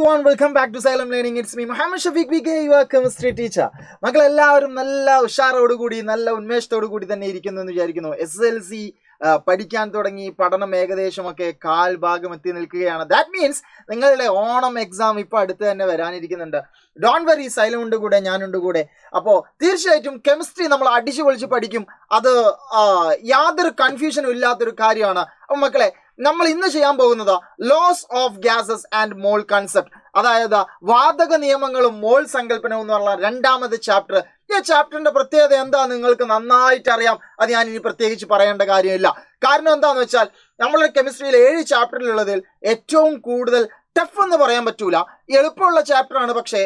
everyone, welcome back to Salem Learning. It's me, Muhammad Shafiq VK, your chemistry teacher. മക്കളെല്ലാവരും നല്ല ഉഷാറോടുകൂടി നല്ല ഉന്മേഷത്തോടുകൂടി തന്നെ ഇരിക്കുന്നു എന്ന് വിചാരിക്കുന്നു. SLC പഠിക്കാൻ തുടങ്ങി, പഠനം ഏകദേശമൊക്കെ കാൽഭാഗം എത്തി നിൽക്കുകയാണ്. ദാറ്റ് മീൻസ് നിങ്ങളുടെ ഓണം എക്സാം ഇപ്പോൾ അടുത്ത് തന്നെ വരാനിരിക്കുന്നുണ്ട്. ഡോണ്ട് വറി, സൈലമുണ്ട് കൂടെ, ഞാനുണ്ട് കൂടെ. അപ്പോൾ തീർച്ചയായിട്ടും കെമിസ്ട്രി നമ്മൾ അടിച്ചു പൊളിച്ച് പഠിക്കും. അത് യാതൊരു കൺഫ്യൂഷനും ഇല്ലാത്തൊരു കാര്യമാണ്. അപ്പം മക്കളെ, നമ്മൾ ഇന്ന് ചെയ്യാൻ പോകുന്നത് laws of gases and mole concept, അതായത് വാതക നിയമങ്ങളും മോൾ സങ്കല്പനവും എന്നുള്ള രണ്ടാമത്തെ ചാപ്റ്റർ. ഈ ചാപ്റ്ററിന്റെ പ്രത്യേകത എന്താ നിങ്ങൾക്ക് നന്നായിട്ട് അറിയാം. അത് ഞാൻ ഇനി പ്രത്യേകിച്ച് പറയേണ്ട കാര്യമില്ല. കാരണം എന്താന്ന് വെച്ചാൽ നമ്മളുടെ കെമിസ്ട്രിയിൽ 7 ചാപ്റ്ററിലുള്ളതിൽ ഏറ്റവും കൂടുതൽ ടഫ് എന്ന് പറയാൻ പറ്റൂല, എളുപ്പമുള്ള ചാപ്റ്ററാണ്. പക്ഷേ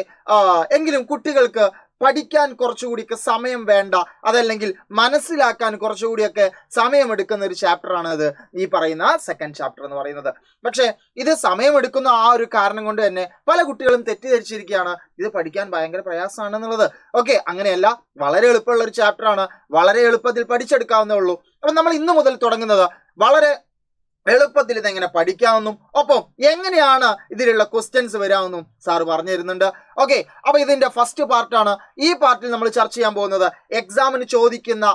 എങ്കിലും കുട്ടികൾക്ക് പഠിക്കാൻ കുറച്ചുകൂടിയൊക്കെ സമയം വേണ്ട, അതല്ലെങ്കിൽ മനസ്സിലാക്കാൻ കുറച്ചുകൂടിയൊക്കെ സമയമെടുക്കുന്ന ഒരു ചാപ്റ്ററാണ് ഇത്, ഈ പറയുന്ന സെക്കൻഡ് ചാപ്റ്റർ എന്ന് പറയുന്നത്. പക്ഷേ ഇത് സമയമെടുക്കുന്ന ആ ഒരു കാരണം കൊണ്ട് തന്നെ പല കുട്ടികളും തെറ്റിദ്ധരിച്ചിരിക്കുകയാണ് ഇത് പഠിക്കാൻ ഭയങ്കര പ്രയാസമാണെന്നുള്ളത്. ഓക്കെ, അങ്ങനെയല്ല, വളരെ എളുപ്പമുള്ള ഒരു ചാപ്റ്ററാണ്, വളരെ എളുപ്പത്തിൽ പഠിച്ചെടുക്കാവുന്നേ ഉള്ളൂ. അപ്പം നമ്മൾ ഇന്ന് മുതൽ തുടങ്ങുന്നത് വളരെ എളുപ്പത്തിൽ ഇതെങ്ങനെ പഠിക്കാമെന്നും ഒപ്പം എങ്ങനെയാണ് ഇതിലുള്ള ക്വസ്റ്റ്യൻസ് വരാമെന്നും സാറ് പറഞ്ഞു തരുന്നുണ്ട്. ഓക്കെ, അപ്പൊ ഇതിന്റെ ഫസ്റ്റ് പാർട്ടാണ്. ഈ പാർട്ടിൽ നമ്മൾ ചർച്ച ചെയ്യാൻ പോകുന്നത് എക്സാമിന് ചോദിക്കുന്ന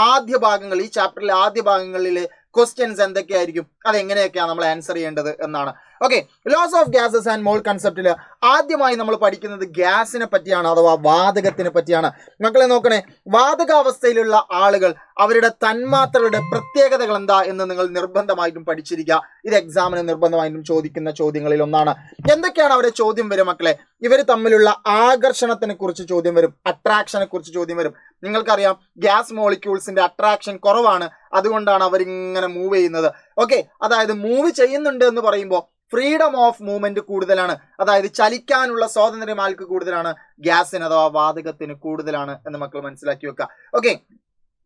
ആദ്യ ഭാഗങ്ങൾ, ഈ ചാപ്റ്ററിലെ ആദ്യ ഭാഗങ്ങളിൽ ക്വസ്റ്റ്യൻസ് എന്തൊക്കെയായിരിക്കും, അതെങ്ങനെയൊക്കെയാണ് നമ്മൾ ആൻസർ ചെയ്യേണ്ടത് എന്നാണ്. Okay, laws of gases and mole കൺസെപ്റ്റിൽ ആദ്യമായി നമ്മൾ പഠിക്കുന്നത് ഗ്യാസിനെ പറ്റിയാണ്, അഥവാ വാതകത്തിനെ പറ്റിയാണ്. മക്കളെ നോക്കണേ, വാതകാവസ്ഥയിലുള്ള ആളുകൾ അവരുടെ തന്മാത്രകളുടെ പ്രത്യേകതകൾ എന്താ എന്ന് നിങ്ങൾ നിർബന്ധമായിട്ടും പഠിച്ചിരിക്കുക. ഇത് എക്സാമിന് നിർബന്ധമായിട്ടും ചോദിക്കുന്ന ചോദ്യങ്ങളിൽ ഒന്നാണ്. എന്തൊക്കെയാണ് അവരുടെ ചോദ്യം വരും മക്കളെ? ഇവർ തമ്മിലുള്ള ആകർഷണത്തിനെ കുറിച്ച് ചോദ്യം വരും, അട്രാക്ഷനെ കുറിച്ച് ചോദ്യം വരും. നിങ്ങൾക്കറിയാം ഗ്യാസ് മോളിക്യൂൾസിന്റെ അട്രാക്ഷൻ കുറവാണ്, അതുകൊണ്ടാണ് അവരിങ്ങനെ മൂവ് ചെയ്യുന്നത്. ഓക്കെ, അതായത് മൂവ് ചെയ്യുന്നുണ്ട് എന്ന് പറയുമ്പോൾ ഫ്രീഡം ഓഫ് മൂവ്മെന്റ് കൂടുതലാണ്, അതായത് ചലിക്കാനുള്ള സ്വാതന്ത്ര്യം ആൾക്ക് കൂടുതലാണ്, ഗ്യാസിന് അഥവാ വാതകത്തിന് കൂടുതലാണ് എന്ന് മക്കൾ മനസ്സിലാക്കി വെക്കുക. ഓക്കെ,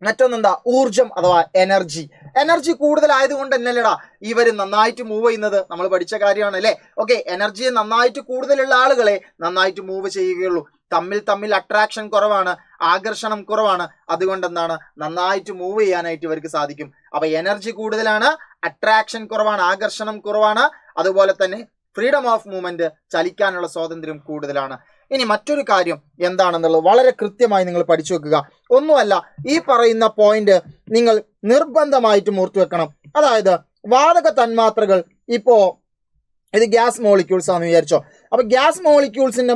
മറ്റൊന്നെന്താ? ഊർജം അഥവാ എനർജി കൂടുതലായതുകൊണ്ട് തന്നെയല്ലേടാ ഇവർ നന്നായിട്ട് മൂവ് ചെയ്യുന്നത്, നമ്മൾ പഠിച്ച കാര്യമാണ് അല്ലേ. ഓക്കെ, എനർജി നന്നായിട്ട് കൂടുതലുള്ള ആളുകളെ നന്നായിട്ട് മൂവ് ചെയ്യുകയുള്ളൂ. തമ്മിൽ അട്രാക്ഷൻ കുറവാണ്, ആകർഷണം കുറവാണ്, അതുകൊണ്ട് എന്താണ് നന്നായിട്ട് മൂവ് ചെയ്യാനായിട്ട് ഇവർക്ക് സാധിക്കും. അപ്പൊ എനർജി കൂടുതലാണ്, അട്രാക്ഷൻ കുറവാണ്, ആകർഷണം കുറവാണ്, അതുപോലെ തന്നെ ഫ്രീഡം ഓഫ് മൂവ്മെന്റ്, ചലിക്കാനുള്ള സ്വാതന്ത്ര്യം കൂടുതലാണ്. ഇനി മറ്റൊരു കാര്യം എന്താണെന്നുള്ളത് വളരെ കൃത്യമായി നിങ്ങൾ പഠിച്ചു വെക്കുക. ഒന്നുമല്ല, ഈ പറയുന്ന പോയിന്റ് നിങ്ങൾ നിർബന്ധമായിട്ട് ഓർത്തു വെക്കണം. അതായത് വാതക തന്മാത്രകൾ, ഇപ്പോ ഇത് ഗ്യാസ് മോളിക്യൂൾസ് ആണെന്ന് വിചാരിച്ചോ. അപ്പൊ ഗ്യാസ് മോളിക്യൂൾസിന്റെ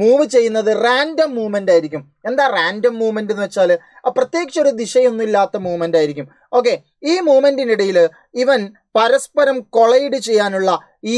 മൂവ് ചെയ്യുന്നത് റാൻഡം മൂവ്മെന്റ് ആയിരിക്കും. എന്താ റാൻഡം മൂവ്മെന്റ് എന്ന് വെച്ചാൽ പ്രത്യേകിച്ച് ഒരു ദിശയൊന്നും ഇല്ലാത്ത മൂവ്മെന്റ് ആയിരിക്കും. ഓക്കെ, ഈ മൂവ്മെന്റിനിടയിൽ ഇവൻ പരസ്പരം കൊളൈഡ് ചെയ്യാനുള്ള, ഈ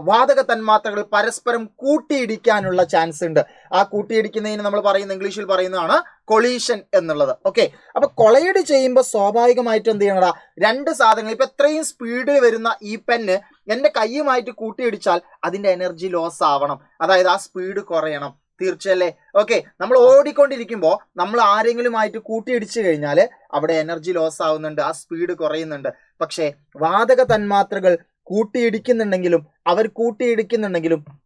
വാതക തന്മാത്രകൾ പരസ്പരം കൂട്ടിയിടിക്കാനുള്ള ചാൻസ് ഉണ്ട്. ആ കൂട്ടിയിടിക്കുന്നതിന് നമ്മൾ പറയുന്ന, ഇംഗ്ലീഷിൽ പറയുന്നതാണ് കൊളീഷൻ എന്നുള്ളത്. ഓക്കെ, അപ്പൊ കൊളൈഡ് ചെയ്യുമ്പോൾ സ്വാഭാവികമായിട്ട് എന്ത് ചെയ്യണടാ, രണ്ട് സാധനങ്ങൾ, ഇപ്പൊ എത്രയും സ്പീഡിൽ വരുന്ന ഈ പെന്ന് എന്റെ കൈയുമായിട്ട് കൂട്ടിയിടിച്ചാൽ അതിന്റെ എനർജി ലോസ് ആവണം, അതായത് ആ സ്പീഡ് കുറയണം, തീർച്ചയല്ലേ. ഓക്കെ, നമ്മൾ ഓടിക്കൊണ്ടിരിക്കുമ്പോൾ നമ്മൾ ആരെങ്കിലുമായിട്ട് കൂട്ടിയിടിച്ചു കഴിഞ്ഞാൽ അവിടെ എനർജി ലോസ് ആവുന്നുണ്ട്, ആ സ്പീഡ് കുറയുന്നുണ്ട്. പക്ഷേ വാതക തന്മാത്രകൾ കൂട്ടിയിടിക്കുന്നുണ്ടെങ്കിലും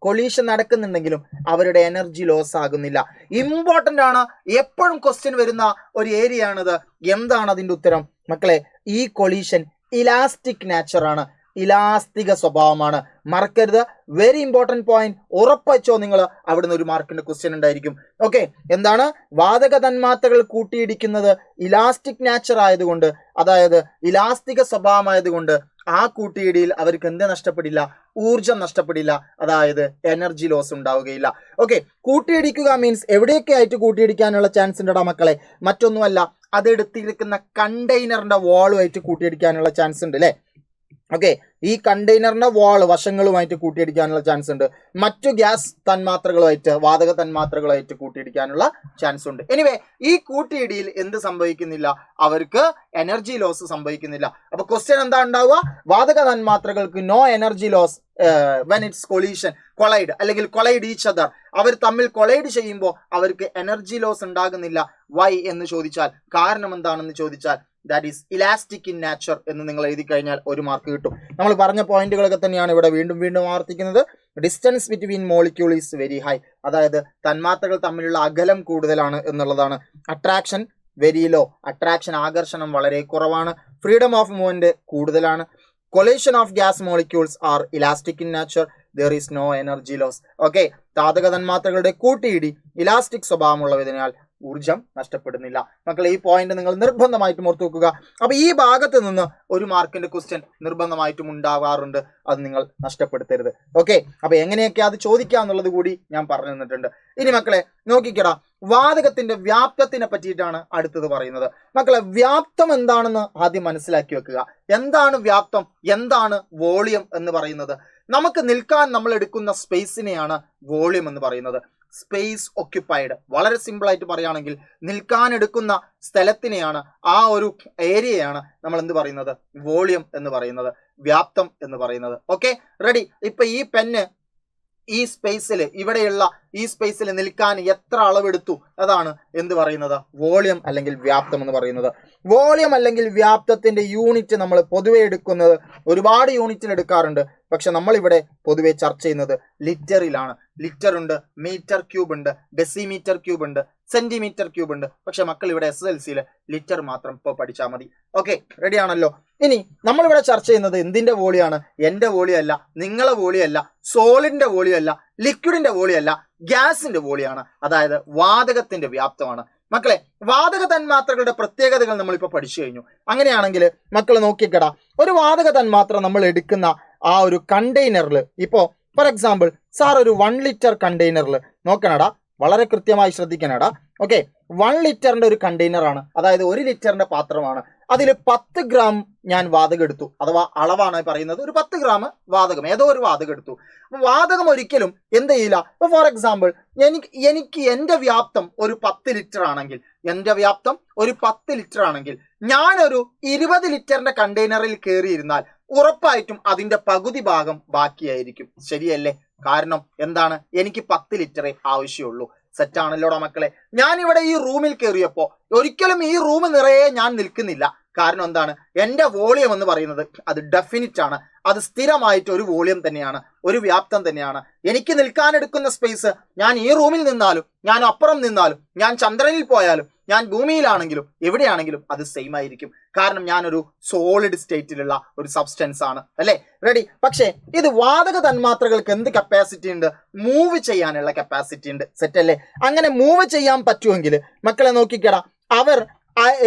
കൊളീഷൻ നടക്കുന്നുണ്ടെങ്കിലും അവരുടെ എനർജി ലോസ് ആകുന്നില്ല. ഇമ്പോർട്ടൻ്റ് ആണ്, എപ്പോഴും ക്വസ്റ്റ്യൻ വരുന്ന ഒരു ഏരിയ ആണിത്. എന്താണ് അതിൻ്റെ ഉത്തരം മക്കളെ? ഈ കൊളീഷൻ ഇലാസ്റ്റിക് നേച്ചർ ആണ്, ഇലാസ്തിക സ്വഭാവമാണ്. മറക്കരുത്, വെരി ഇമ്പോർട്ടൻറ്റ് പോയിന്റ്. ഉറപ്പച്ചോ നിങ്ങൾ, അവിടുന്ന് ഒരു മാർക്കിന്റെ ക്വസ്റ്റ്യൻ ഉണ്ടായിരിക്കും. ഓക്കെ, എന്താണ്? വാതക തന്മാത്രകൾ കൂട്ടിയിടിക്കുന്നത് ഇലാസ്റ്റിക് നേച്ചർ ആയതുകൊണ്ട്, അതായത് ഇലാസ്തിക സ്വഭാവമായതുകൊണ്ട് ആ കൂട്ടിയിടിയിൽ അവർക്ക് എന്ത് നഷ്ടപ്പെടില്ല? ഊർജം നഷ്ടപ്പെടില്ല, അതായത് എനർജി ലോസ് ഉണ്ടാവുകയില്ല. ഓക്കെ, കൂട്ടിയിടിക്കുക മീൻസ് എവിടെയൊക്കെ ആയിട്ട് കൂട്ടിയിടിക്കാനുള്ള ചാൻസ് ഉണ്ടടാ മക്കളെ? മറ്റൊന്നുമല്ല, അതെടുത്തിരിക്കുന്ന കണ്ടെയ്നറിന്റെ വാളുമായിട്ട് കൂട്ടിയിടിക്കാനുള്ള ചാൻസ് ഉണ്ട് അല്ലേ. ഓക്കെ, ഈ കണ്ടെയ്നറിന്റെ വാള് വശങ്ങളുമായിട്ട് കൂട്ടിയിടിക്കാനുള്ള ചാൻസ് ഉണ്ട്. മറ്റു ഗ്യാസ് തന്മാത്രകളുമായിട്ട്, വാതക തന്മാത്രകളുമായിട്ട് കൂട്ടിയിടിക്കാനുള്ള ചാൻസ് ഉണ്ട്. എനിവേ, ഈ കൂട്ടിയിടിയിൽ എന്ത് സംഭവിക്കുന്നില്ല? അവർക്ക് എനർജി ലോസ് സംഭവിക്കുന്നില്ല. അപ്പൊ ക്വസ്റ്റ്യൻ എന്താ ഉണ്ടാവുക? വാതക തന്മാത്രകൾക്ക് no energy loss when it's collide അല്ലെങ്കിൽ കൊളൈഡ് ഈച്ച് അതർ. അവർ തമ്മിൽ കൊളൈഡ് ചെയ്യുമ്പോൾ അവർക്ക് എനർജി ലോസ് ഉണ്ടാകുന്നില്ല. വൈ എന്ന് ചോദിച്ചാൽ, കാരണം എന്താണെന്ന് ചോദിച്ചാൽ, that is elastic in nature എന്ന് നിങ്ങൾ എഴുതി കഴിഞ്ഞാൽ ഒരു മാർക്ക് കിട്ടും. നമ്മൾ പറഞ്ഞ പോയിന്റുകളൊക്കെ തന്നെയാണ് ഇവിടെ വീണ്ടും ആവർത്തിക്കുന്നത്. Distance between molecule is very high, അതായത് തന്മാത്രകൾ തമ്മിലുള്ള അകലം കൂടുതലാണ് എന്നുള്ളതാണ്. അട്രാക്ഷൻ വെരി ലോ, അട്രാക്ഷൻ ആകർഷണം വളരെ കുറവാണ്. ഫ്രീഡം ഓഫ് മൂവ്മെന്റ് കൂടുതലാണ്. Collision of gas molecules are elastic in nature. there is no energy loss. Okay, ധാതുക തന്മാത്രകളുടെ കൂട്ടിയിടി ഇലാസ്റ്റിക് സ്വഭാവമുള്ളതിനാൽ ഊർജം നഷ്ടപ്പെടുന്നില്ല. മക്കളെ, ഈ പോയിന്റ് നിങ്ങൾ നിർബന്ധമായിട്ടും ഓർത്തു വെക്കുക. അപ്പൊ ഈ ഭാഗത്ത് നിന്ന് ഒരു മാർക്കിന്റെ ക്വസ്റ്റ്യൻ നിർബന്ധമായിട്ടും ഉണ്ടാവാറുണ്ട്, അത് നിങ്ങൾ നഷ്ടപ്പെടുത്തരുത്. ഓക്കെ, അപ്പൊ എങ്ങനെയൊക്കെ അത് ചോദിക്കാന്നുള്ളത് കൂടി ഞാൻ പറഞ്ഞു തന്നിട്ടുണ്ട്. ഇനി മക്കളെ നോക്കിക്കടാ, വാതകത്തിന്റെ വ്യാപ്തത്തിനെ പറ്റിയിട്ടാണ് അടുത്തത് പറയുന്നത്. മക്കളെ, വ്യാപ്തം എന്താണെന്ന് ആദ്യം മനസ്സിലാക്കി വെക്കുക. എന്താണ് വ്യാപ്തം, എന്താണ് വോളിയം എന്ന് പറയുന്നത്? നമുക്ക് നിൽക്കാൻ നമ്മൾ എടുക്കുന്ന സ്പേസിനെയാണ് വോളിയം എന്ന് പറയുന്നത്. സ്പേസ് ഒക്യുപ്പൈഡ്, വളരെ സിമ്പിൾ ആയിട്ട് പറയുകയാണെങ്കിൽ നിൽക്കാൻ എടുക്കുന്ന സ്ഥലത്തിനെയാണ്, ആ ഒരു ഏരിയയാണ് നമ്മൾ എന്ത് പറയുന്നത്, വോളിയം എന്ന് പറയുന്നത്, വ്യാപ്തം എന്ന് പറയുന്നത്. Okay, ready. ഇപ്പൊ ഈ പെന്ന് ഈ സ്പേസിൽ, ഇവിടെയുള്ള ഈ സ്പേസിൽ നിൽക്കാൻ എത്ര അളവെടുത്തു, അതാണ് എന്ത് പറയുന്നത്, വോളിയം അല്ലെങ്കിൽ വ്യാപ്തം എന്ന് പറയുന്നത്. വോളിയം അല്ലെങ്കിൽ വ്യാപ്തത്തിന്റെ യൂണിറ്റ് നമ്മൾ പൊതുവെ എടുക്കുന്നത് ഒരുപാട് യൂണിറ്റിൽ എടുക്കാറുണ്ട്. പക്ഷെ നമ്മളിവിടെ പൊതുവെ ചർച്ച ചെയ്യുന്നത് ലിറ്ററിലാണ്. ലിറ്റർ ഉണ്ട്, മീറ്റർ ക്യൂബ് ഉണ്ട്, ഡെസിമീറ്റർ ക്യൂബ് ഉണ്ട്, സെന്റിമീറ്റർ ക്യൂബ് ഉണ്ട്. പക്ഷെ മക്കൾ ഇവിടെ SSLC ലിറ്റർ മാത്രം ഇപ്പോൾ പഠിച്ചാൽ മതി. ഓക്കെ, റെഡി ആണല്ലോ. ഇനി നമ്മളിവിടെ ചർച്ച ചെയ്യുന്നത് എന്തിന്റെ വോളിയാണ്? എന്റെ വോളിയം അല്ല, നിങ്ങളെ വോളിയം അല്ല, സോളിഡിന്റെ വോളിയം അല്ല, ലിക്വിഡിന്റെ വോളിയം അല്ല, ഗ്യാസിന്റെ വോളിയാണ്. അതായത് വാതകത്തിന്റെ വ്യാപ്തമാണ്. മക്കളെ, വാതക തന്മാത്രകളുടെ പ്രത്യേകതകൾ നമ്മളിപ്പോ പഠിച്ചു കഴിഞ്ഞു. അങ്ങനെയാണെങ്കിൽ മക്കൾ നോക്കിക്കടാ, ഒരു വാതക തന്മാത്ര നമ്മൾ എടുക്കുന്ന ആ ഒരു കണ്ടെയ്നറിൽ, ഇപ്പോ ഫോർ എക്സാമ്പിൾ സാർ ഒരു 1 ലിറ്റർ കണ്ടെയ്നറിൽ നോക്കണടാ, വളരെ കൃത്യമായി ശ്രദ്ധിക്കണടാ. ഓക്കെ, 1 ലിറ്ററിന്റെ ഒരു കണ്ടെയ്നർ ആണ്, അതായത് 1 ലിറ്ററിന്റെ പാത്രമാണ്. അതിൽ 10 ഗ്രാം ഞാൻ വാതകം എടുത്തു, അഥവാ അളവാണ് പറയുന്നത്. ഒരു 10 ഗ്രാം വാതകം, ഏതോ ഒരു വാതകം എടുത്തു. വാതകം ഒരിക്കലും എന്ത് ചെയ്യില്ല. ഇപ്പൊ ഫോർ എക്സാമ്പിൾ എനിക്ക് എന്റെ വ്യാപ്തം ഒരു 10 ലിറ്റർ ആണെങ്കിൽ, എന്റെ വ്യാപ്തം ഒരു 10 ലിറ്റർ ആണെങ്കിൽ, ഞാനൊരു 20 ലിറ്ററിന്റെ കണ്ടെയ്നറിൽ കയറിയിരുന്നാൽ ഉറപ്പായിട്ടും അതിന്റെ പകുതി ഭാഗം ബാക്കിയായിരിക്കും. ശരിയല്ലേ? കാരണം എന്താണ്, എനിക്ക് 10 ലിറ്ററേ ആവശ്യമുള്ളൂ. സെറ്റാണല്ലോടാ മക്കളെ. ഞാനിവിടെ ഈ റൂമിൽ കയറിയപ്പോ ഒരിക്കലും ഈ റൂം നിറയെ ഞാൻ നിൽക്കുന്നില്ല. കാരണം എന്താണ്, എന്റെ വോളിയം എന്ന് പറയുന്നത് അത് ഡെഫിനിറ്റ് ആണ്, അത് സ്ഥിരമായിട്ട് ഒരു വോളിയം തന്നെയാണ്, ഒരു വ്യാപ്തം തന്നെയാണ്. എനിക്ക് നിൽക്കാനെടുക്കുന്ന സ്പേസ്, ഞാൻ ഈ റൂമിൽ നിന്നാലും, ഞാൻ അപ്പുറം നിന്നാലും, ഞാൻ ചന്ദ്രനിൽ പോയാലും, ഞാൻ ഭൂമിയിലാണെങ്കിലും എവിടെയാണെങ്കിലും അത് സെയിം ആയിരിക്കും. കാരണം ഞാനൊരു സോളിഡ് സ്റ്റേറ്റിലുള്ള ഒരു സബ്സ്റ്റൻസ് ആണ്, അല്ലെ? റെഡി. പക്ഷേ ഇത് വാതക തന്മാത്രകൾക്ക് എന്ത് കപ്പാസിറ്റി ഉണ്ട്? മൂവ് ചെയ്യാനുള്ള കപ്പാസിറ്റി ഉണ്ട്. സെറ്റ് അല്ലേ? അങ്ങനെ മൂവ് ചെയ്യാൻ പറ്റുമെങ്കിൽ മക്കളെ നോക്കിക്കടാ, അവർ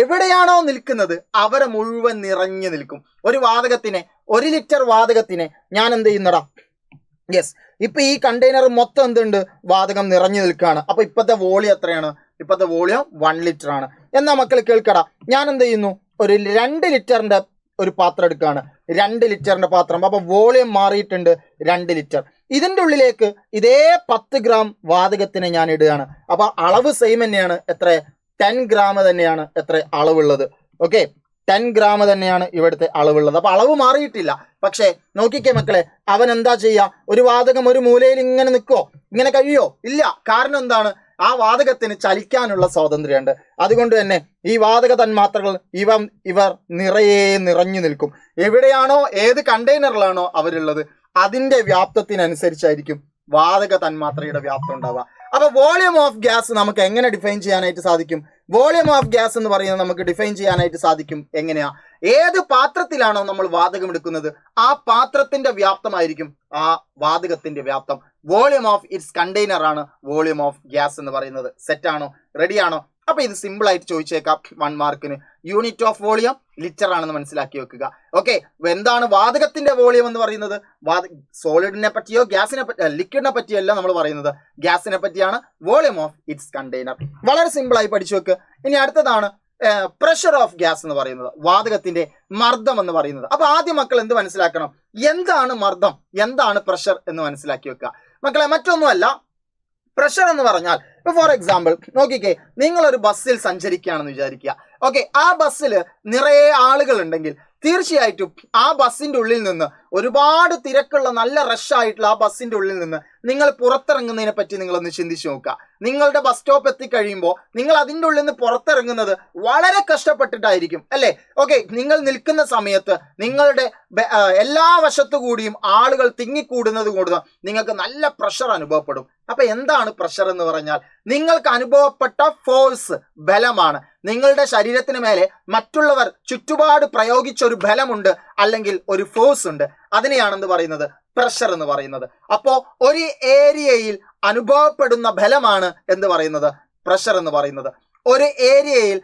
എവിടെയാണോ നിൽക്കുന്നത് അവരെ മുഴുവൻ നിറഞ്ഞു നിൽക്കും. ഒരു വാതകത്തിനെ, 1 ലിറ്റർ വാതകത്തിനെ ഞാൻ എന്ത് ചെയ്യുന്നടാ, യെസ്, ഇപ്പൊ ഈ കണ്ടെയ്നർ മൊത്തം എന്തുണ്ട്, വാതകം നിറഞ്ഞു നിൽക്കുകയാണ്. അപ്പൊ ഇപ്പത്തെ വോളിയം എത്രയാണ്? ഇപ്പത്തെ വോളിയം 1 ലിറ്റർ ആണ്. എന്നാ മക്കൾ കേൾക്കടാ, ഞാൻ എന്ത് ചെയ്യുന്നു, ഒരു 2 ലിറ്ററിന്റെ ഒരു പാത്രം എടുക്കുകയാണ്, 2 ലിറ്ററിന്റെ പാത്രം. അപ്പൊ വോളിയം മാറിയിട്ടുണ്ട് 2 ലിറ്റർ. ഇതിന്റെ ഉള്ളിലേക്ക് ഇതേ 10 ഗ്രാം വാതകത്തിനെ ഞാൻ ഇടുകയാണ്. അപ്പൊ അളവ് സെയിം തന്നെയാണ്. എത്ര? 10 ഗ്രാം തന്നെയാണ് എത്ര അളവുള്ളത്. ഓക്കെ, 10 ഗ്രാം തന്നെയാണ് ഇവിടുത്തെ അളവുള്ളത്. അപ്പൊ അളവ് മാറിയിട്ടില്ല. പക്ഷെ നോക്കിക്കേ മക്കളെ, അവൻ എന്താ ചെയ്യുക? ഒരു വാതകം ഒരു മൂലയിൽ ഇങ്ങനെ നിൽക്കോ? ഇങ്ങനെ കഴിയോ? ഇല്ല. കാരണം എന്താണ്, ആ വാതകത്തിന് ചലിക്കാനുള്ള സ്വാതന്ത്ര്യമുണ്ട്. അതുകൊണ്ട് തന്നെ ഈ വാതക തന്മാത്രകൾ ഇവർ നിറയെ നിറഞ്ഞു നിൽക്കും. എവിടെയാണോ, ഏത് കണ്ടെയ്നറിലാണോ അവരുള്ളത്, അതിന്റെ വ്യാപ്തത്തിനനുസരിച്ചായിരിക്കും വാതക തന്മാത്രയുടെ വ്യാപ്തം ഉണ്ടാവുക. അപ്പൊ വോളിയം ഓഫ് ഗ്യാസ് നമുക്ക് എങ്ങനെ ഡിഫൈൻ ചെയ്യാനായിട്ട് സാധിക്കും? വോളിയം ഓഫ് ഗ്യാസ് എന്ന് പറയുന്നത് നമുക്ക് ഡിഫൈൻ ചെയ്യാനായിട്ട് സാധിക്കും. എങ്ങനെയാ? ഏത് പാത്രത്തിലാണോ നമ്മൾ വാതകം എടുക്കുന്നത്, ആ പാത്രത്തിന്റെ വ്യാപ്തമായിരിക്കും ആ വാതകത്തിന്റെ വ്യാപ്തം. വോളിയം ഓഫ് ഇറ്റ്സ് കണ്ടെയ്നർ ആണ് വോളിയം ഓഫ് ഗ്യാസ് എന്ന് പറയുന്നത്. സെറ്റാണോ? റെഡിയാണോ? അപ്പൊ ഇത് സിമ്പിൾ ആയിട്ട് ചോദിച്ചേക്കാം 1 മാർക്കിന്. യൂണിറ്റ് ഓഫ് വോളിയം ലിറ്റർ ആണെന്ന് മനസ്സിലാക്കി വെക്കുക. ഓക്കെ, എന്താണ് വാതകത്തിന്റെ വോളിയം എന്ന് പറയുന്നത്? സോളിഡിനെ പറ്റിയോ ഗ്യാസിനെ പറ്റിയോ, ലിക്വിഡിനെ പറ്റിയല്ല നമ്മൾ പറയുന്നത്, ഗ്യാസിനെ പറ്റിയാണ്. Volume of its container. വളരെ സിമ്പിൾ ആയി പഠിച്ചു വെക്കുക. ഇനി അടുത്തതാണ് പ്രഷർ ഓഫ് ഗ്യാസ് എന്ന് പറയുന്നത്, വാതകത്തിന്റെ മർദ്ദം എന്ന് പറയുന്നത്. അപ്പൊ ആദ്യം മക്കൾ എന്ത് മനസ്സിലാക്കണം? എന്താണ് മർദ്ദം, എന്താണ് പ്രഷർ എന്ന് മനസ്സിലാക്കി വെക്കുക. മക്കളെ, മറ്റൊന്നുമല്ല, പ്രഷർ എന്ന് പറഞ്ഞാൽ, ഫോർ എക്സാമ്പിൾ നോക്കിക്കേ, നിങ്ങളൊരു ബസ്സിൽ സഞ്ചരിക്കുകയാണെന്ന് വിചാരിക്കുക. ഓക്കെ, ആ ബസ്സിൽ നിറയെ ആളുകൾ ഉണ്ടെങ്കിൽ തീർച്ചയായിട്ടും ആ ബസ്സിന്റെ ഉള്ളിൽ നിന്ന്, ഒരുപാട് തിരക്കുള്ള നല്ല റഷ് ആയിട്ടുള്ള ആ ബസ്സിന്റെ ഉള്ളിൽ നിന്ന് നിങ്ങൾ പുറത്തിറങ്ങുന്നതിനെ പറ്റി നിങ്ങളൊന്ന് ചിന്തിച്ചു നോക്കുക. നിങ്ങളുടെ ബസ് സ്റ്റോപ്പ് എത്തിക്കഴിയുമ്പോൾ നിങ്ങൾ അതിൻ്റെ ഉള്ളിൽ നിന്ന് പുറത്തിറങ്ങുന്നത് വളരെ കഷ്ടപ്പെട്ടിട്ടായിരിക്കും, അല്ലേ? ഓക്കെ, നിങ്ങൾ നിൽക്കുന്ന സമയത്ത് നിങ്ങളുടെ എല്ലാ വശത്തു കൂടിയും ആളുകൾ തിങ്ങിക്കൂടുന്നത് കൊണ്ട് നിങ്ങൾക്ക് നല്ല പ്രഷർ അനുഭവപ്പെടും. അപ്പൊ എന്താണ് പ്രഷർ എന്ന് പറഞ്ഞാൽ? നിങ്ങൾക്ക് അനുഭവപ്പെട്ട ഫോഴ്സ്, ബലമാണ്. നിങ്ങളുടെ ശരീരത്തിന് മേലെ മറ്റുള്ളവർ ചുറ്റുപാട് പ്രയോഗിച്ച ഒരു ബലമുണ്ട്, അല്ലെങ്കിൽ ഒരു ഫോഴ്സ് ഉണ്ട്. അതിനെയാണെന്ന് പറയുന്നത് പ്രഷർ എന്ന് പറയുന്നത്. അപ്പോ ഒരു ഏരിയയിൽ അനുഭവപ്പെടുന്ന ബലമാണ് എന്ത് പറയുന്നത്? പ്രഷർ എന്ന് പറയുന്നത്. ഒരു ഏരിയയിൽ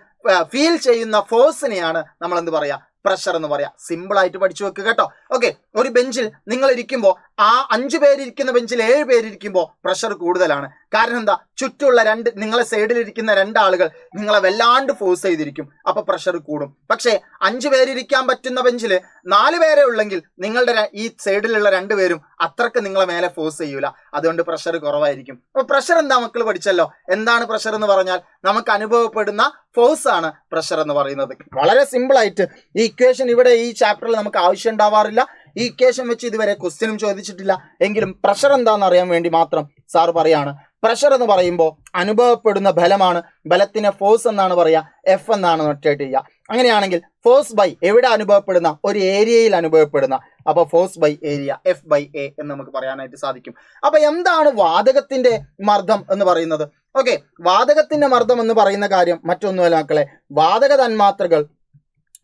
ഫീൽ ചെയ്യുന്ന ഫോഴ്സിനെയാണ് നമ്മൾ എന്ത് പറയാ? പ്രഷർ എന്ന് പറയാം. സിമ്പിൾ ആയിട്ട് പഠിച്ചു വെക്കുക കേട്ടോ. ഓക്കെ, ഒരു ബെഞ്ചിൽ നിങ്ങൾ ഇരിക്കുമ്പോൾ ആ 5 പേരിരിക്കുന്ന ബെഞ്ചിൽ 7 പേരിരിക്കുമ്പോൾ പ്രഷർ കൂടുതലാണ്. കാരണം എന്താ? ചുറ്റുള്ള നിങ്ങളെ സൈഡിലിരിക്കുന്ന 2 ആളുകൾ നിങ്ങളെ വല്ലാണ്ട് ഫോഴ്സ് ചെയ്തിരിക്കും, അപ്പൊ പ്രഷർ കൂടും. പക്ഷേ 5 പേരിരിക്കാൻ പറ്റുന്ന ബെഞ്ചിൽ 4 പേരെ ഉള്ളെങ്കിൽ നിങ്ങളുടെ ഈ സൈഡിലുള്ള 2 പേരും അത്രക്ക് നിങ്ങളെ മേലെ ഫോഴ്സ് ചെയ്യൂല, അതുകൊണ്ട് പ്രഷർ കുറവായിരിക്കും. അപ്പൊ പ്രഷർ എന്താ മക്കൾ പഠിച്ചല്ലോ. എന്താണ് പ്രഷർ എന്ന് പറഞ്ഞാൽ? നമുക്ക് അനുഭവപ്പെടുന്ന ഫോഴ്സ് ആണ് പ്രഷർ എന്ന് പറയുന്നത്. വളരെ സിമ്പിൾ ആയിട്ട് ഈ ഇക്വേഷൻ ഇവിടെ ഈ ചാപ്റ്ററിൽ നമുക്ക് ആവശ്യം ഉണ്ടാവാറില്ല. ഈ ഇക്വേഷൻ വെച്ച് ഇതുവരെ ക്വസ്റ്റ്യനും ചോദിച്ചിട്ടില്ല. എങ്കിലും പ്രഷർ എന്താണെന്ന് അറിയാൻ വേണ്ടി മാത്രം സാർ പറയാണ്. പ്രഷർ എന്ന് പറയുമ്പോൾ അനുഭവപ്പെടുന്ന ബലമാണ്. ബലത്തിന് ഫോഴ്സ് എന്നാണ് പറയുക, എഫ് എന്നാണ് നോട്ടേറ്റ് ചെയ്യുക. അങ്ങനെയാണെങ്കിൽ ഫോഴ്സ് ബൈ എവിടെ അനുഭവപ്പെടുന്ന? ഒരു ഏരിയയിൽ അനുഭവപ്പെടുന്ന. അപ്പൊ force by area, F by A എന്ന് നമുക്ക് പറയാനായിട്ട് സാധിക്കും. അപ്പൊ എന്താണ് വാതകത്തിന്റെ മർദ്ദം എന്ന് പറയുന്നത്? ഓക്കെ, വാതകത്തിന്റെ മർദ്ദം എന്ന് പറയുന്ന കാര്യം മറ്റൊന്നുമല്ല മക്കളെ.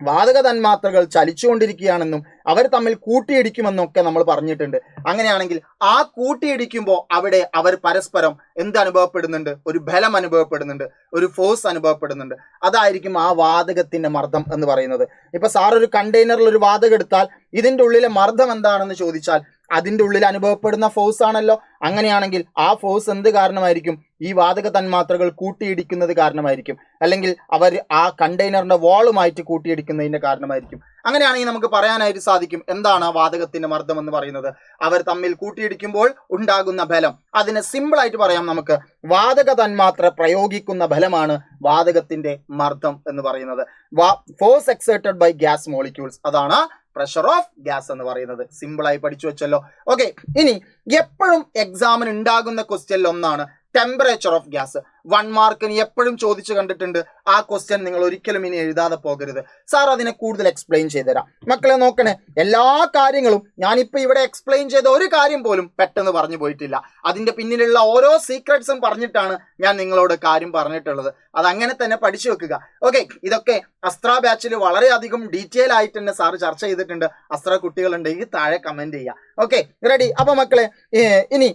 വാതക തന്മാത്രകൾ ചലിച്ചുകൊണ്ടിരിക്കുകയാണെന്നും അവർ തമ്മിൽ കൂട്ടിയിടിക്കുമെന്നൊക്കെ നമ്മൾ പറഞ്ഞിട്ടുണ്ട്. അങ്ങനെയാണെങ്കിൽ ആ കൂട്ടിയിടിക്കുമ്പോൾ അവിടെ അവർ പരസ്പരം എന്ത് അനുഭവപ്പെടുന്നുണ്ട്? ഒരു ബലം അനുഭവപ്പെടുന്നുണ്ട്, ഒരു ഫോഴ്സ് അനുഭവപ്പെടുന്നുണ്ട്. അതായിരിക്കും ആ വാതകത്തിന്റെ മർദ്ദം എന്ന് പറയുന്നത്. ഇപ്പൊ സാർ ഒരു കണ്ടെയ്നറിൽ ഒരു വാതകം എടുത്താൽ ഇതിന്റെ ഉള്ളിലെ മർദ്ദം എന്താണെന്ന് ചോദിച്ചാൽ അതിന്റെ ഉള്ളിൽ അനുഭവപ്പെടുന്ന ഫോഴ്സ് ആണല്ലോ. അങ്ങനെയാണെങ്കിൽ ആ ഫോഴ്സ് എന്ത് കാരണമായിരിക്കും? ഈ വാതക തന്മാത്രകൾ കൂട്ടിയിടിക്കുന്നത് കാരണമായിരിക്കും, അല്ലെങ്കിൽ അവർ ആ കണ്ടെയ്നറിന്റെ വാളുമായിട്ട് കൂട്ടിയിടിക്കുന്നതിന്റെ കാരണമായിരിക്കും. അങ്ങനെയാണെങ്കിൽ നമുക്ക് പറയാനായിട്ട് സാധിക്കും എന്താണ് വാതകത്തിന്റെ മർദ്ദം എന്ന് പറയുന്നത്? അവർ തമ്മിൽ കൂട്ടിയിടിക്കുമ്പോൾ ഉണ്ടാകുന്ന ബലം. അതിനെ സിമ്പിൾ ആയിട്ട് പറയാം നമുക്ക്. വാതക തന്മാത്ര പ്രയോഗിക്കുന്ന ബലമാണ് വാതകത്തിന്റെ മർദ്ദം എന്ന് പറയുന്നത്. Force exerted by gas molecules, അതാണ് പ്രഷർ ഓഫ് ഗ്യാസ് എന്ന് പറയുന്നത്. സിമ്പിൾ ആയി പഠിച്ചു വെച്ചല്ലോ. ഓക്കെ, ഇനി എപ്പോഴും എക്സാമിന് ഉണ്ടാകുന്ന ക്വസ്റ്റ്യനിൽ ഒന്നാണ് ടെമ്പറേച്ചർ ഓഫ് ഗ്യാസ്. 1 മാർക്കിന് എപ്പോഴും ചോദിച്ചു കണ്ടിട്ടുണ്ട്. ആ ക്വസ്റ്റ്യൻ നിങ്ങൾ ഒരിക്കലും ഇനി എഴുതാതെ പോകരുത്. സാർ അതിനെ കൂടുതൽ എക്സ്പ്ലെയിൻ ചെയ്തുതരാം. മക്കളെ നോക്കണേ, എല്ലാ കാര്യങ്ങളും ഞാനിപ്പോൾ ഇവിടെ എക്സ്പ്ലെയിൻ ചെയ്ത ഒരു കാര്യം പോലും പെട്ടെന്ന് പറഞ്ഞു പോയിട്ടില്ല. അതിന്റെ പിന്നിലുള്ള ഓരോ സീക്രട്സും പറഞ്ഞിട്ടാണ് ഞാൻ നിങ്ങളോട് കാര്യം പറഞ്ഞിട്ടുള്ളത്. അതങ്ങനെ തന്നെ പഠിച്ചു വെക്കുക. ഓക്കെ, ഇതൊക്കെ അസ്ത്ര ബാച്ചിൽ വളരെയധികം ഡീറ്റെയിൽ ആയിട്ട് തന്നെ സാറ് ചർച്ച ചെയ്തിട്ടുണ്ട്. അസ്ത്ര കുട്ടികളുണ്ടെങ്കിൽ താഴെ കമന്റ് ചെയ്യുക. Okay, ready. അപ്പൊ മക്കളെ, ഇനി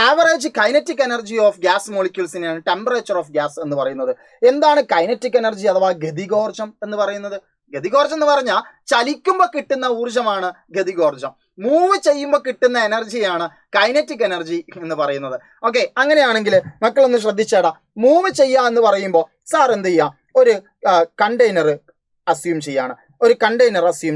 average kinetic energy of gas മോളിക്യൂൾസിനെയാണ് ടെമ്പറേച്ചർ ഓഫ് ഗ്യാസ് എന്ന് പറയുന്നത്. എന്താണ് കൈനറ്റിക് എനർജി അഥവാ ഗതികോർജം എന്ന് പറയുന്നത്? ഗതികോർജം എന്ന് പറഞ്ഞാൽ ചലിക്കുമ്പോൾ കിട്ടുന്ന ഊർജ്ജമാണ് ഗതികോർജം. മൂവ് ചെയ്യുമ്പോൾ കിട്ടുന്ന എനർജിയാണ് കൈനറ്റിക് എനർജി എന്ന് പറയുന്നത്. ഓക്കെ, അങ്ങനെയാണെങ്കിൽ മക്കളൊന്ന് ശ്രദ്ധിച്ചേടാ. മൂവ് ചെയ്യുക എന്ന് പറയുമ്പോൾ സാർ എന്ത് ചെയ്യാം? ഒരു കണ്ടെയ്നർ അസ്യൂം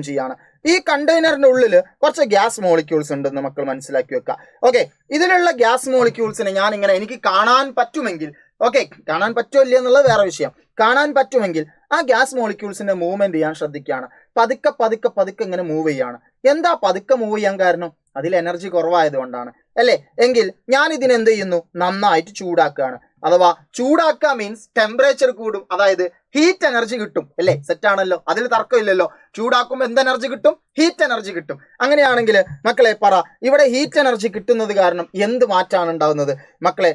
ചെയ്യാണ്. ഈ കണ്ടെയ്നറിന്റെ ഉള്ളിൽ കുറച്ച് ഗ്യാസ് മോളിക്യൂൾസ് ഉണ്ടെന്ന് മക്കൾ മനസ്സിലാക്കി വെക്കുക. ഓക്കെ, ഇതിലുള്ള ഗ്യാസ് മോളിക്യൂൾസിനെ ഞാൻ ഇങ്ങനെ എനിക്ക് കാണാൻ പറ്റുമെങ്കിൽ, ഓക്കെ, കാണാൻ പറ്റുമല്ലേ എന്നുള്ളത് വേറെ വിഷയം. കാണാൻ പറ്റുമെങ്കിൽ ആ ഗ്യാസ് മോളിക്യൂൾസിന്റെ മൂവ്മെന്റ് ചെയ്യാൻ ശ്രദ്ധിക്കുകയാണ്. പതുക്കെ ഇങ്ങനെ മൂവ് ചെയ്യാണ്. എന്താ പതുക്കെ മൂവ് ചെയ്യാൻ കാരണം? അതിൽ എനർജി കുറവായതുകൊണ്ടാണ് അല്ലേ? എങ്കിൽ ഞാൻ ഇതിനെന്ത് ചെയ്യുന്നു? നന്നായിട്ട് ചൂടാക്കുകയാണ്. അഥവാ ചൂടാക്കുക മീൻസ് ടെമ്പറേച്ചർ കൂടും, അതായത് ഹീറ്റ് എനർജി കിട്ടും അല്ലേ? സെറ്റ് ആണല്ലോ, അതിൽ തർക്കമില്ലല്ലോ. ചൂടാക്കുമ്പോൾ എന്ത് എനർജി കിട്ടും? ഹീറ്റ് എനർജി കിട്ടും. അങ്ങനെയാണെങ്കിൽ മക്കളെ പറ, ഇവിടെ ഹീറ്റ് എനർജി കിട്ടുന്നത് കാരണം എന്ത് മാറ്റാണ് ഉണ്ടാകുന്നത്? മക്കളെ,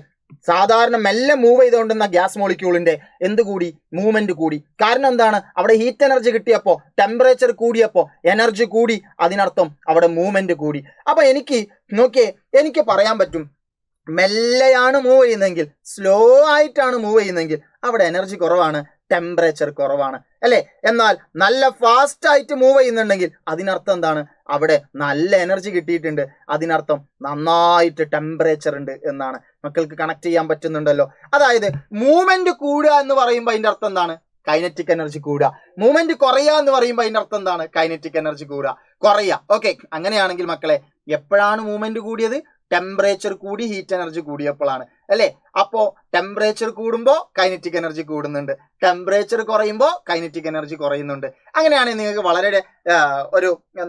സാധാരണ മെല്ലെ മൂവ് ചെയ്തുകൊണ്ടിരുന്ന ഗ്യാസ് മോളിക്യൂളിന്റെ എന്ത് കൂടി? മൂവ്മെന്റ് കൂടി. കാരണം എന്താണ്? അവിടെ ഹീറ്റ് എനർജി കിട്ടിയപ്പോൾ, ടെമ്പറേച്ചർ കൂടിയപ്പോൾ എനർജി കൂടി, അതിനർത്ഥം അവിടെ മൂവ്മെന്റ് കൂടി. അപ്പൊ എനിക്ക് പറയാൻ പറ്റും, മെല്ലെയാണ് മൂവ് ചെയ്യുന്നതെങ്കിൽ, സ്ലോ ആയിട്ടാണ് മൂവ് ചെയ്യുന്നതെങ്കിൽ അവിടെ എനർജി കുറവാണ്, ടെമ്പറേച്ചർ കുറവാണ് അല്ലേ? എന്നാൽ നല്ല ഫാസ്റ്റ് ആയിട്ട് മൂവ് ചെയ്യുന്നുണ്ടെങ്കിൽ അതിനർത്ഥം എന്താണ്? അവിടെ നല്ല എനർജി കിട്ടിയിട്ടുണ്ട്, അതിനർത്ഥം നന്നായിട്ട് ടെമ്പറേച്ചർ ഉണ്ട് എന്നാണ്. മക്കൾക്ക് കണക്ട് ചെയ്യാൻ പറ്റുന്നുണ്ടല്ലോ. അതായത് മൂവ്മെന്റ് കൂടുക എന്ന് പറയുമ്പോൾ അതിന്റെ അർത്ഥം എന്താണ്? കൈനറ്റിക് എനർജി കൂടുക. മൂവ്മെന്റ് കുറയുക എന്ന് പറയുമ്പോൾ അതിന്റെ അർത്ഥം എന്താണ്? കൈനറ്റിക് എനർജി കുറയുക. ഓക്കെ, അങ്ങനെയാണെങ്കിൽ മക്കളെ, എപ്പോഴാണ് മൂവ്മെന്റ് കൂടിയത്? ടെമ്പറേച്ചർ കൂടി, ഹീറ്റ് എനർജി കൂടിയപ്പോഴാണ് അല്ലേ? അപ്പോ ടെമ്പറേച്ചർ കൂടുമ്പോൾ കൈനറ്റിക് എനർജി കൂടുന്നുണ്ട്, ടെമ്പറേച്ചർ കുറയുമ്പോൾ കൈനറ്റിക് എനർജി കുറയുന്നുണ്ട്. അങ്ങനെയാണെങ്കിൽ നിങ്ങൾക്ക് വളരെ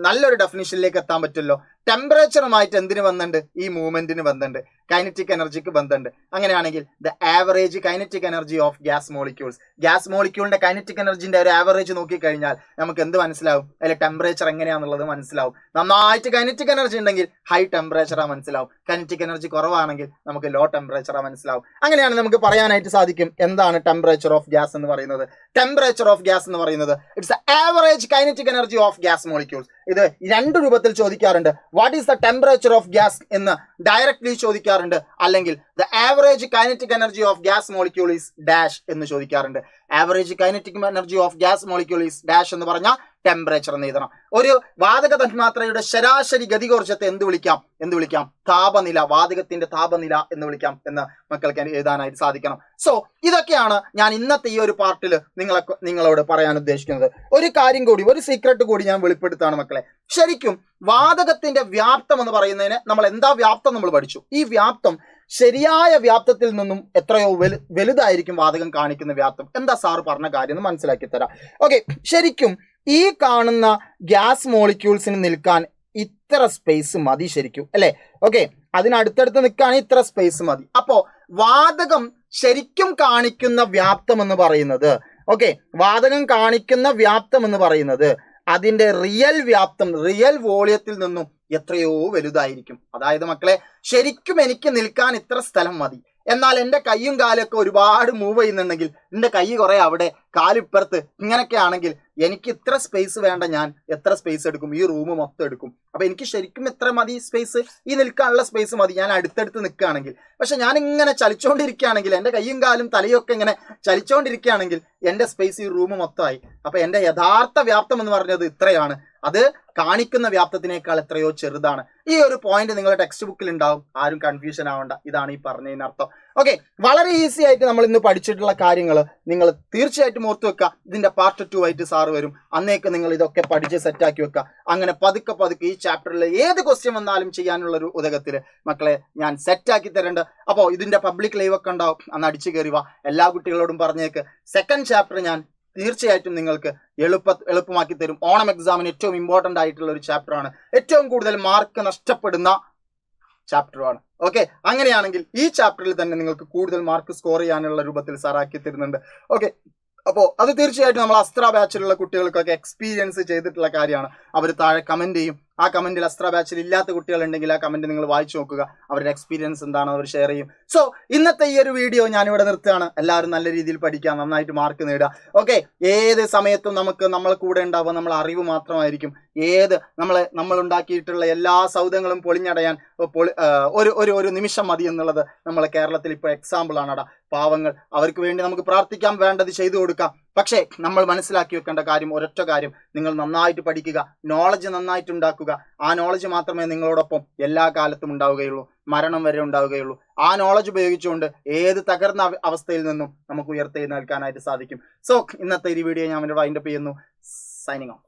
നല്ലൊരു ഡെഫിനിഷനിലേക്ക് എത്താൻ പറ്റുമല്ലോ. ടെമ്പറേച്ചറുമായിട്ട് എന്തിന് ബന്ധമുണ്ട്? ഈ മൂവ്മെന്റിന് ബന്ധമുണ്ട്, കൈനറ്റിക് എനർജിക്ക് ബന്ധമുണ്ട്. അങ്ങനെയാണെങ്കിൽ the average kinetic energy of gas മോളിക്യൂളിന്റെ കൈനറ്റിക് എനർജിന്റെ ഒരു ആവറേജ് നോക്കിക്കഴിഞ്ഞാൽ നമുക്ക് എന്ത് മനസ്സിലാവും? അതിലെ ടെമ്പറേച്ചർ എങ്ങനെയാണെന്നുള്ളത് മനസ്സിലാവും. നന്നായിട്ട് കൈനറ്റിക് എനർജി ഉണ്ടെങ്കിൽ ഹൈ ടെമ്പറേച്ചറാ മനസ്സിലാവും. കൈനറ്റിക് എനർജി കുറവാണെങ്കിൽ നമുക്ക് ലോ ടെമ്പറേച്ചർ ടെമ്പറേച്ചറാണ് മനസ്സിലാവും. അങ്ങനെയാണ് നമുക്ക് പറയാനായിട്ട് സാധിക്കും എന്താണ് ടെമ്പറേച്ചർ ഓഫ് ഗ്യാസ് എന്ന് പറയുന്നത്. ടെമ്പറേച്ചർ ഓഫ് ഗ്യാസ് എന്ന് പറയുന്നത് it's average kinetic energy of gas molecules. ഇത് രണ്ട് രൂപത്തിൽ ചോദിക്കാറുണ്ട്. What is the temperature of gas എന്ന് ഡയറക്ട്ലി ചോദിക്കാറുണ്ട്, അല്ലെങ്കിൽ the average kinetic energy of gas molecule is dash എന്ന് ചോദിക്കാറുണ്ട്. Average kinetic energy of gas molecule is dash എന്ന് പറഞ്ഞാൽ ടെമ്പറേച്ചർ എന്ന് എഴുതണം. ഒരു വാതക തന്മാത്രയുടെ ശരാശരി ഗതികോർജ്ജത്തെ എന്ത് വിളിക്കാം? താപനില. വാതകത്തിന്റെ താപനില എന്ന് വിളിക്കാം എന്ന് മക്കൾക്ക് എഴുതാനായിട്ട് സാധിക്കണം. സോ ഇതൊക്കെയാണ് ഞാൻ ഇന്നത്തെ ഈ ഒരു പാർട്ടിൽ നിങ്ങളോട് പറയാൻ ഉദ്ദേശിക്കുന്നത്. ഒരു കാര്യം കൂടി, ഒരു സീക്രട്ട് കൂടി ഞാൻ വെളിപ്പെടുത്താണ് മക്കളെ. ശരിക്കും വാതകത്തിന്റെ വ്യാപ്തം എന്ന് പറയുന്നതിന് നമ്മൾ എന്താ വ്യാപ്തം നമ്മൾ പഠിച്ചു. ഈ വ്യാപ്തം ശരിയായ വ്യാപ്തത്തിൽ നിന്നും എത്രയോ വലുതായിരിക്കും വാതകം കാണിക്കുന്ന വ്യാപ്തം. എന്താ സാറ് പറഞ്ഞ കാര്യം എന്ന് മനസ്സിലാക്കി തരാം. ഓക്കെ, ശരിക്കും ഈ കാണുന്ന ഗ്യാസ് മോളിക്യൂൾസിന് നിൽക്കാൻ ഇത്ര സ്പേസ് മതി ശരിക്കും, അല്ലെ? ഓക്കെ, അതിനടുത്തടുത്ത് നിൽക്കാൻ ഇത്ര സ്പേസ് മതി. അപ്പോ വാതകം ശരിക്കും കാണിക്കുന്ന വ്യാപ്തം എന്ന് പറയുന്നത്, ഓക്കെ, വാതകം കാണിക്കുന്ന വ്യാപ്തം എന്ന് പറയുന്നത് അതിന്റെ റിയൽ വ്യാപ്തം, റിയൽ വോളിയത്തിൽ നിന്നും എത്രയോ വലുതായിരിക്കും. അതായത് മക്കളെ, ശരിക്കും എനിക്ക് നിൽക്കാൻ ഇത്ര സ്ഥലം മതി, എന്നാൽ എൻ്റെ കൈയും കാലൊക്കെ ഒരുപാട് മൂവ് ചെയ്യുന്നുണ്ടെങ്കിൽ, എൻ്റെ കൈ കുറെ അവിടെ, കാലിപ്പുറത്ത്, ഇങ്ങനെയൊക്കെ ആണെങ്കിൽ എനിക്ക് ഇത്ര സ്പേസ് വേണ്ട. ഞാൻ എത്ര സ്പേസ് എടുക്കും? ഈ റൂം മൊത്തം എടുക്കും. അപ്പൊ എനിക്ക് ശരിക്കും എത്ര മതി സ്പേസ്? ഈ നിൽക്കാനുള്ള സ്പേസ് മതി ഞാൻ അടുത്തടുത്ത് നിൽക്കുകയാണെങ്കിൽ. പക്ഷെ ഞാൻ ഇങ്ങനെ ചലിച്ചുകൊണ്ടിരിക്കുകയാണെങ്കിൽ, എൻ്റെ കൈയും കാലും തലയൊക്കെ ഇങ്ങനെ ചലിച്ചുകൊണ്ടിരിക്കുകയാണെങ്കിൽ എൻ്റെ സ്പേസ് ഈ റൂം മൊത്തമായി. അപ്പൊ എൻ്റെ യഥാർത്ഥ വ്യാപ്തം എന്ന് പറഞ്ഞത് ഇത്രയാണ്. അത് കാണിക്കുന്ന വ്യാപ്തത്തിനേക്കാൾ എത്രയോ ചെറുതാണ്. ഈ ഒരു പോയിന്റ് നിങ്ങളുടെ ടെക്സ്റ്റ് ബുക്കിൽ ഉണ്ടാവും. ആരും കൺഫ്യൂഷൻ ആവണ്ട. ഇതാണ് ഈ പറഞ്ഞതിനർത്ഥം. ഓക്കെ, വളരെ ഈസി ആയിട്ട് നമ്മൾ ഇന്ന് പഠിച്ചിട്ടുള്ള കാര്യങ്ങൾ നിങ്ങൾ തീർച്ചയായിട്ടും ഓർത്ത് വെക്കുക. ഇതിന്റെ പാർട്ട് 2 ആയിട്ട് സാറ് വരും. അന്നേക്ക് നിങ്ങൾ ഇതൊക്കെ പഠിച്ച് സെറ്റാക്കി വെക്കുക. അങ്ങനെ പതുക്കെ പതുക്കെ ഈ ചാപ്റ്ററിൽ ഏത് ക്വസ്റ്റ്യൻ വന്നാലും ചെയ്യാനുള്ള ഒരു ഉദകത്തിൽ മക്കളെ ഞാൻ സെറ്റാക്കി തരേണ്ട. അപ്പോൾ ഇതിന്റെ പബ്ലിക് ലൈവ് ഒക്കെ ഉണ്ടാവും. അന്ന് അടിച്ചു കയറി വാ. എല്ലാ കുട്ടികളോടും പറഞ്ഞേക്ക്. സെക്കൻഡ് ചാപ്റ്റർ ഞാൻ തീർച്ചയായിട്ടും നിങ്ങൾക്ക് എളുപ്പമാക്കി തരും. ഓണം എക്സാമിന് ഏറ്റവും ഇമ്പോർട്ടന്റ് ആയിട്ടുള്ള ഒരു ചാപ്റ്റർ ആണ്. ഏറ്റവും കൂടുതൽ മാർക്ക് നഷ്ടപ്പെടുന്ന ചാപ്റ്ററുമാണ്. ഓക്കെ, അങ്ങനെയാണെങ്കിൽ ഈ ചാപ്റ്ററിൽ തന്നെ നിങ്ങൾക്ക് കൂടുതൽ മാർക്ക് സ്കോർ ചെയ്യാനുള്ള രൂപത്തിൽ സാറാക്കി തരുന്നുണ്ട്. ഓക്കെ, അപ്പോൾ അത് തീർച്ചയായിട്ടും നമ്മൾ അസ്ത്ര ബാച്ചിലുള്ള കുട്ടികൾക്കൊക്കെ എക്സ്പീരിയൻസ് ചെയ്തിട്ടുള്ള കാര്യമാണ്. അവർ താഴെ കമന്റ് ചെയ്യും. ആ കമന്റിൽ അസ്ത്ര ബാച്ചിൽ ഇല്ലാത്ത കുട്ടികളുണ്ടെങ്കിൽ ആ കമന്റ് നിങ്ങൾ വായിച്ചു നോക്കുക. അവരുടെ എക്സ്പീരിയൻസ് എന്താണെന്ന് അവർ ഷെയർ ചെയ്യും. സോ ഇന്നത്തെ ഈ ഒരു വീഡിയോ ഞാനിവിടെ നിർത്തുകയാണ്. എല്ലാവരും നല്ല രീതിയിൽ പഠിക്കുക, നന്നായിട്ട് മാർക്ക് നേടുക. ഓക്കെ, ഏത് സമയത്തും നമ്മളെ കൂടെ ഉണ്ടാവുക നമ്മളെ അറിവ് മാത്രമായിരിക്കും. നമ്മൾ ഉണ്ടാക്കിയിട്ടുള്ള എല്ലാ സൗധങ്ങളും പൊളിഞ്ഞടയാൻ ഒരു നിമിഷം മതി എന്നുള്ളത് നമ്മളെ കേരളത്തിൽ ഇപ്പോൾ എക്സാമ്പിൾ ആണടാ. പാവങ്ങൾ, അവർക്ക് വേണ്ടി നമുക്ക് പ്രാർത്ഥിക്കാം, വേണ്ടത് ചെയ്തു കൊടുക്കാം. പക്ഷേ നമ്മൾ മനസ്സിലാക്കി വെക്കേണ്ട കാര്യം, ഒരൊറ്റ കാര്യം, നിങ്ങൾ നന്നായിട്ട് പഠിക്കുക, നോളജ് നന്നായിട്ട് ഉണ്ടാക്കുക. ആ നോളജ് മാത്രമേ നിങ്ങളോടൊപ്പം എല്ലാ കാലത്തും ഉണ്ടാവുകയുള്ളൂ, മരണം വരെ ഉണ്ടാവുകയുള്ളൂ. ആ നോളജ് ഉപയോഗിച്ചുകൊണ്ട് ഏത് തകർന്ന അവസ്ഥയിൽ നിന്നും നമുക്ക് ഉയർത്തെഴുന്നേൽക്കാനായിട്ട് സാധിക്കും. സോ ഇന്നത്തെ ഈ വീഡിയോ ഞാൻ വൈൻഡപ്പ് ചെയ്യുന്നു. Signing off.